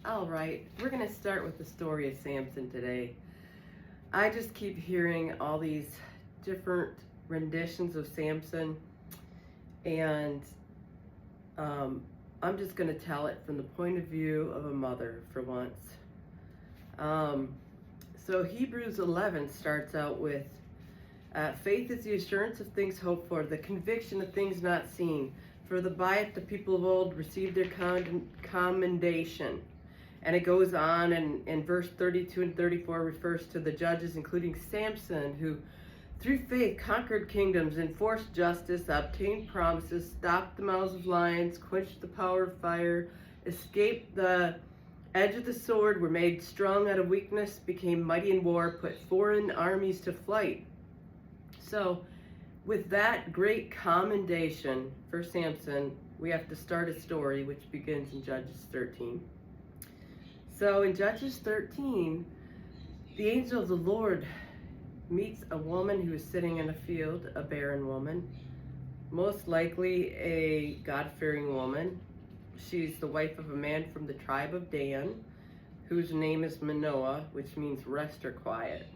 All right, we're going to start with the story of Samson today. I just keep hearing all these different renditions of Samson, and I'm just going to tell it from the point of view of a mother for once. So Hebrews 11 starts out with, faith is the assurance of things hoped for, the conviction of things not seen. For by it the people of old received their commendation. And it goes on, and in verse 32 and 34 refers to the judges, including Samson, who through faith conquered kingdoms, enforced justice, obtained promises, stopped the mouths of lions, quenched the power of fire, escaped the edge of the sword, were made strong out of weakness, became mighty in war, put foreign armies to flight. So with that great commendation for Samson, we have to start a story which begins in Judges 13. So in Judges 13, the angel of the Lord meets a woman who is sitting in a field, a barren woman, most likely a God-fearing woman. She's the wife of a man from the tribe of Dan, whose name is Manoah, which means rest or quiet.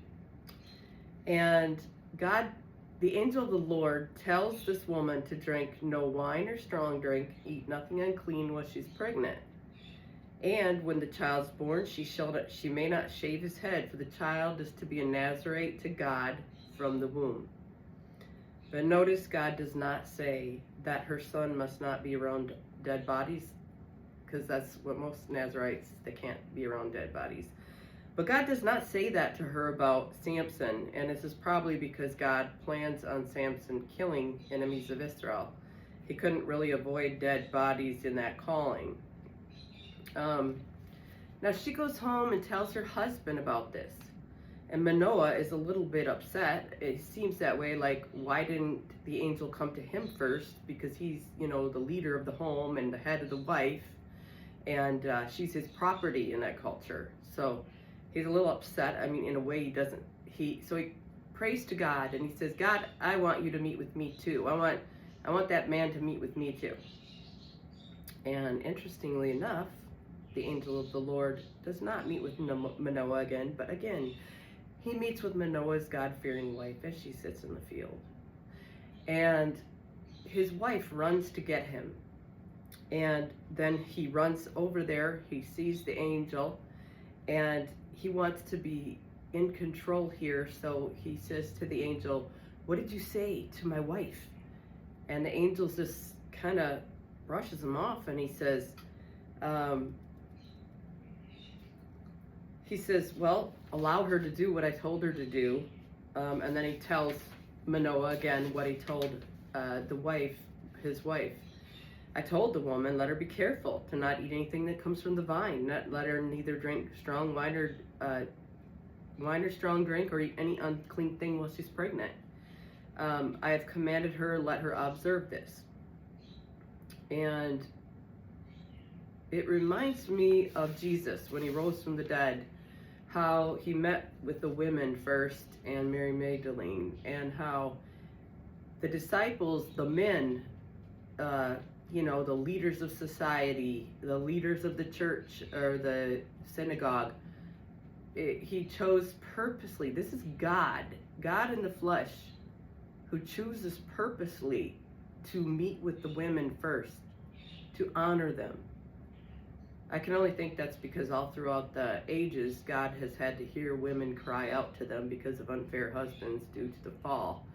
And God, the angel of the Lord, tells this woman to drink no wine or strong drink, eat nothing unclean while she's pregnant. And when the child's born, she may not shave his head, for the child is to be a Nazarite to God from the womb. But notice God does not say that her son must not be around dead bodies, because that's what most Nazarites, they can't be around dead bodies. But God does not say that to her about Samson, and this is probably because God plans on Samson killing enemies of Israel. He couldn't really avoid dead bodies in that calling. Now she goes home and tells her husband about this, and Manoah is a little bit upset. It seems that way, like, why didn't the angel come to him first? Because he's, the leader of the home and the head of the wife, and she's his property in that culture. So he's a little upset. I mean, in a way, so he prays to God, and he says, God, I want you to meet with me too. I want that man to meet with me too. And interestingly enough, the angel of the Lord does not meet with Manoah again, but again, he meets with Manoah's God-fearing wife as she sits in the field. And his wife runs to get him. And then he runs over there, he sees the angel, and he wants to be in control here, so he says to the angel, what did you say to my wife? And the angel just kind of brushes him off, and he says, well, allow her to do what I told her to do. And then he tells Manoah again what he told his wife. I told the woman, let her be careful to not eat anything that comes from the vine. Let her neither drink strong wine or strong drink or eat any unclean thing while she's pregnant. I have commanded her, let her observe this. And it reminds me of Jesus when he rose from the dead, how he met with the women first and Mary Magdalene, and how the disciples, the men, the leaders of society, the leaders of the church or the synagogue, he chose purposely. This is God in the flesh, who chooses purposely to meet with the women first, to honor them. I can only think that's because all throughout the ages, God has had to hear women cry out to them because of unfair husbands due to the fall.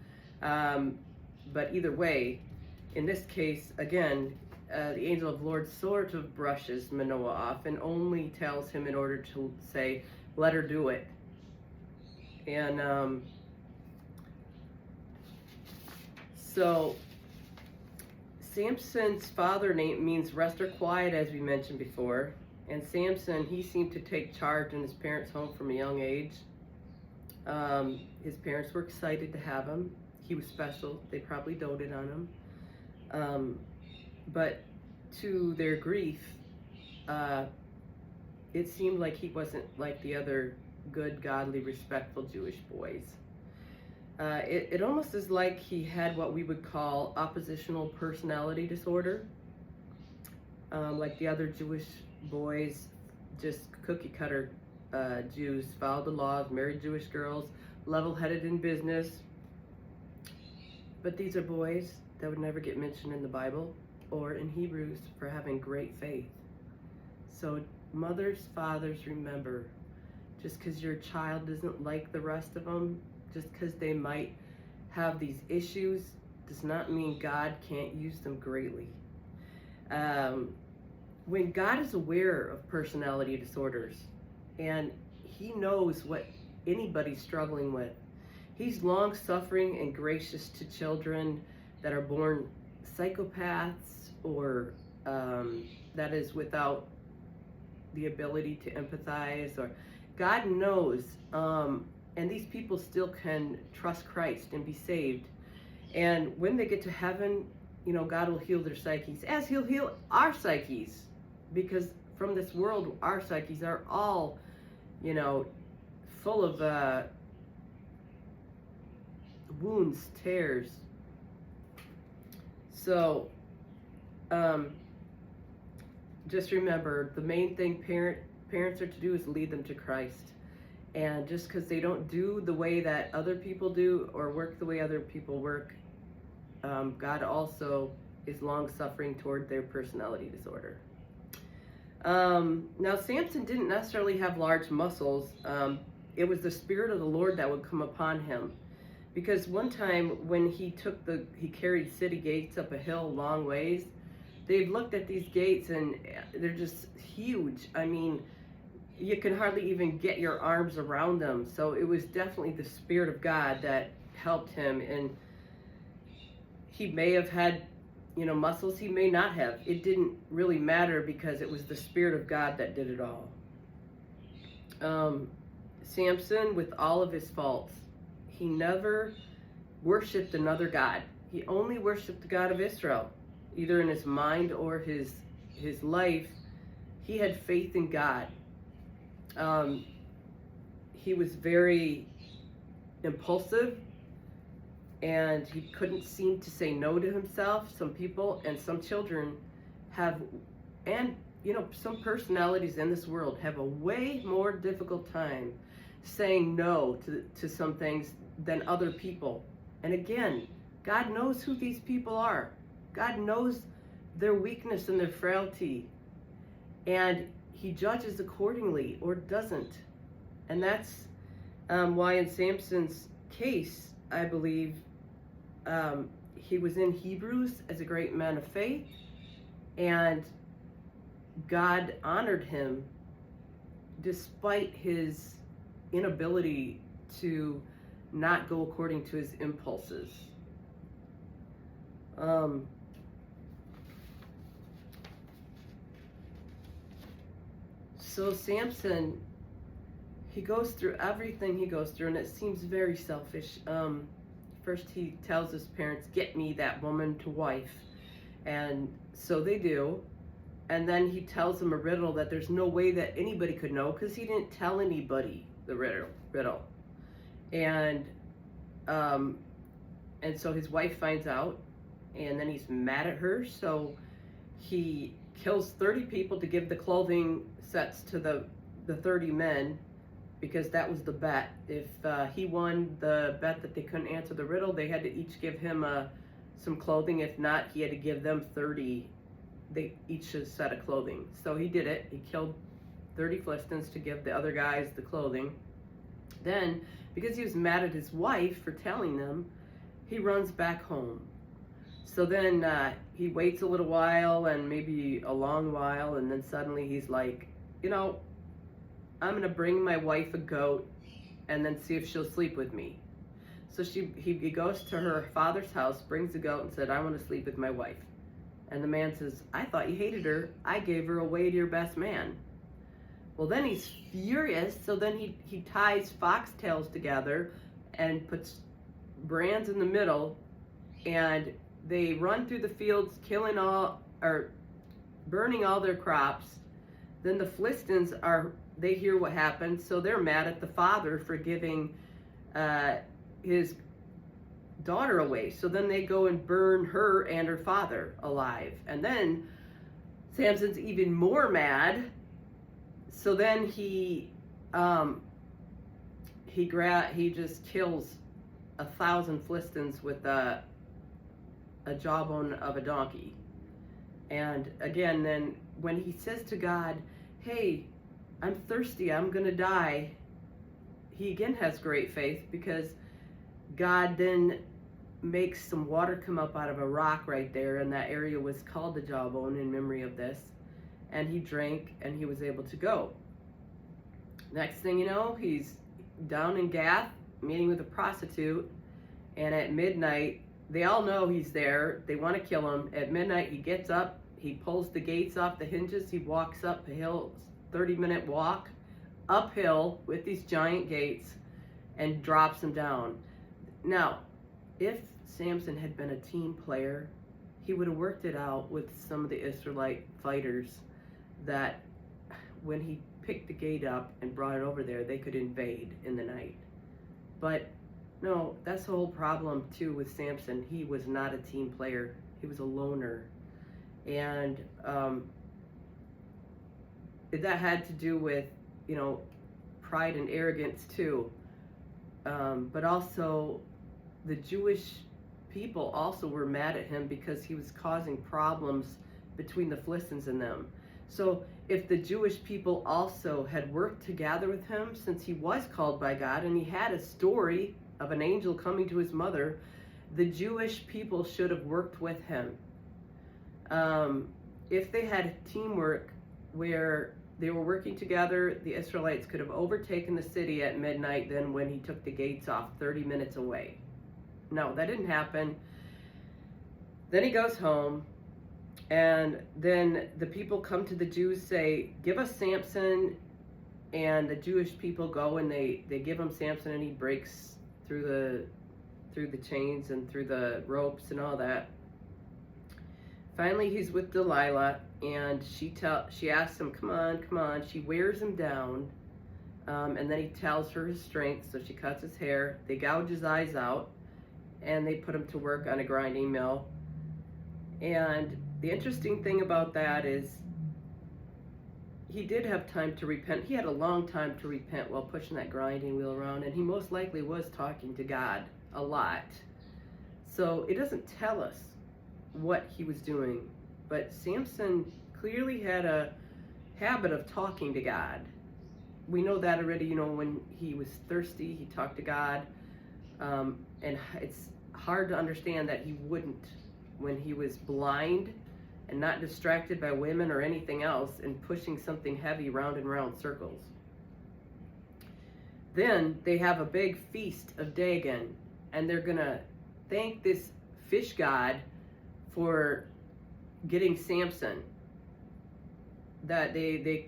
But either way, in this case, again, the angel of the Lord sort of brushes Manoah off and only tells him in order to say, let her do it. And so Samson's father name means rest or quiet, as we mentioned before. And Samson, he seemed to take charge in his parents' home from a young age. His parents were excited to have him. He was special. They probably doted on him. But to their grief, it seemed like he wasn't like the other good, godly, respectful Jewish boys. It almost is like he had what we would call oppositional personality disorder. Like the other Jewish boys, just cookie cutter Jews, followed the laws, married Jewish girls, level-headed in business. But these are boys that would never get mentioned in the Bible or in Hebrews for having great faith. So mothers, fathers, remember, just because your child isn't like the rest of them, just because they might have these issues, does not mean God can't use them greatly. When God is aware of personality disorders and he knows what anybody's struggling with, he's long-suffering and gracious to children that are born psychopaths or that is without the ability to empathize, or God knows, and these people still can trust Christ and be saved. And when they get to heaven, God will heal their psyches, as he'll heal our psyches, because from this world, our psyches are all, full of wounds, tears. So, just remember, the main thing parents are to do is lead them to Christ. And just because they don't do the way that other people do or work the way other people work, God also is long-suffering toward their personality disorder. Now, Samson didn't necessarily have large muscles. It was the Spirit of the Lord that would come upon him. Because one time when he carried city gates up a hill a long ways, they've looked at these gates and they're just huge. I mean, you can hardly even get your arms around them. So it was definitely the Spirit of God that helped him. And he may have had, muscles, he may not have. It didn't really matter because it was the Spirit of God that did it all. Samson, with all of his faults, he never worshipped another god. He only worshipped the God of Israel, either in his mind or his life. He had faith in God. He was very impulsive, and he couldn't seem to say no to himself. Some people and some children have, and some personalities in this world have a way more difficult time saying no to some things than other people. And again, God knows who these people are. God knows their weakness and their frailty, and he judges accordingly or doesn't. And that's why in Samson's case, I believe, he was in Hebrews as a great man of faith, and God honored him despite his inability to not go according to his impulses. So Samson, he goes through everything he goes through, and it seems very selfish. First he tells his parents, "Get me that woman to wife." And so they do. And then he tells them a riddle that there's no way that anybody could know, because he didn't tell anybody the riddle. And so his wife finds out, and then he's mad at her. So he kills 30 people to give the clothing sets to the 30 men, because that was the bet. If he won the bet that they couldn't answer the riddle, they had to each give him some clothing. If not, he had to give them 30, each a set of clothing. So he did it. He killed 30 Philistines to give the other guys the clothing. Then, because he was mad at his wife for telling them, he runs back home. So then he waits a little while, and maybe a long while, and then suddenly he's like, I'm going to bring my wife a goat and then see if she'll sleep with me. So he goes to her father's house, brings a goat, and said, "I want to sleep with my wife." And the man says, "I thought you hated her. I gave her away to your best man." Well, then he's furious. So then he ties foxtails together and puts brands in the middle, and they run through the fields, burning all their crops. Then the Philistines they hear what happened, so they're mad at the father for giving his daughter away. So then they go and burn her and her father alive. And then Samson's even more mad. So then he just kills 1,000 Philistines with a jawbone of a donkey. And again, then when he says to God, hey, I'm thirsty, I'm gonna die, he again has great faith, because God then makes some water come up out of a rock right there, and that area was called the jawbone in memory of this. And he drank, and he was able to go. Next thing you know, he's down in Gath, meeting with a prostitute, and at midnight, they all know he's there. They want to kill him. At midnight, he gets up, he pulls the gates off the hinges, he walks up a hill, 30-minute walk, uphill with these giant gates, and drops them down. Now, if Samson had been a team player, he would have worked it out with some of the Israelite fighters that when he picked the gate up and brought it over there, they could invade in the night. But no, that's the whole problem too with Samson. He was not a team player. He was a loner. And that had to do with, pride and arrogance too. But also the Jewish people also were mad at him because he was causing problems between the Philistines and them. So if the Jewish people also had worked together with him, since he was called by God and he had a story of an angel coming to his mother, the Jewish people should have worked with him. If they had teamwork where they were working together, the Israelites could have overtaken the city at midnight then when he took the gates off 30 minutes away. No, that didn't happen. Then he goes home, and then the people come to the Jews, say, give us Samson, and the Jewish people go and they give him Samson, and he breaks through the chains and through the ropes and all that. Finally, he's with Delilah, and she asks him, come on. She wears him down, and then he tells her his strength, so she cuts his hair. They gouge his eyes out, and they put him to work on a grinding mill. And the interesting thing about that is he did have time to repent. He had a long time to repent while pushing that grinding wheel around, and he most likely was talking to God a lot. So it doesn't tell us what he was doing, but Samson clearly had a habit of talking to God. We know that already, when he was thirsty, he talked to God, and it's hard to understand that he wouldn't when he was blind and not distracted by women or anything else and pushing something heavy round and round circles. Then they have a big feast of Dagon, and they're gonna thank this fish god for getting Samson, that they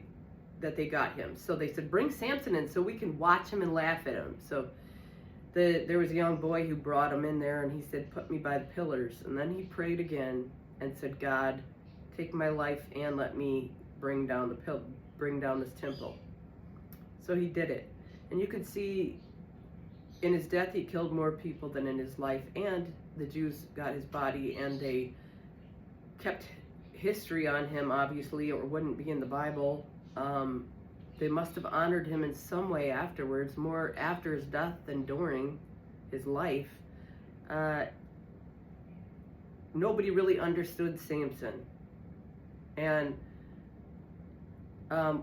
got him. So they said, bring Samson in so we can watch him and laugh at him. So there was a young boy who brought him in there, and he said, put me by the pillars. And then he prayed again and said, God, take my life and let me bring down this temple. So he did it. And you can see in his death, he killed more people than in his life, and the Jews got his body, and they kept history on him, obviously, or wouldn't be in the Bible. They must have honored him in some way afterwards, more after his death than during his life. Nobody really understood Samson. And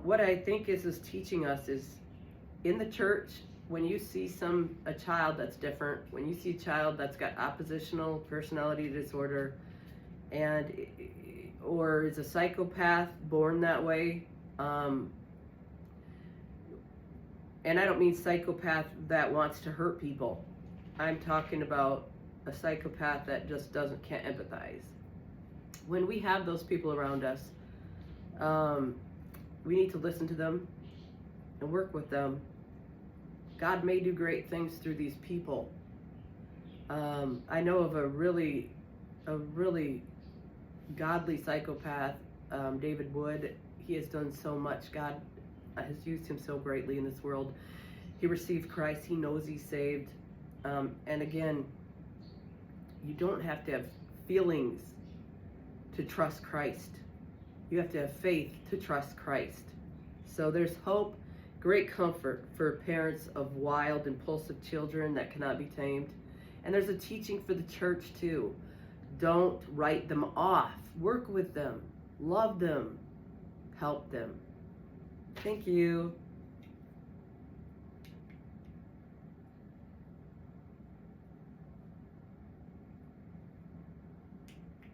what I think is teaching us is, in the church, when you see a child that's different, when you see a child that's got oppositional personality disorder, or is a psychopath born that way, and I don't mean psychopath that wants to hurt people. I'm talking about a psychopath that just can't empathize. When we have those people around us, we need to listen to them and work with them. God may do great things through these people. I know of a really godly psychopath, David Wood. He has done so much. God has used him so greatly in this world. He received Christ. He knows he's saved. And again, you don't have to have feelings to trust Christ. You have to have faith to trust Christ. So there's hope, great comfort for parents of wild, impulsive children that cannot be tamed. And there's a teaching for the church too. Don't write them off. Work with them. Love them. Help them. Thank you.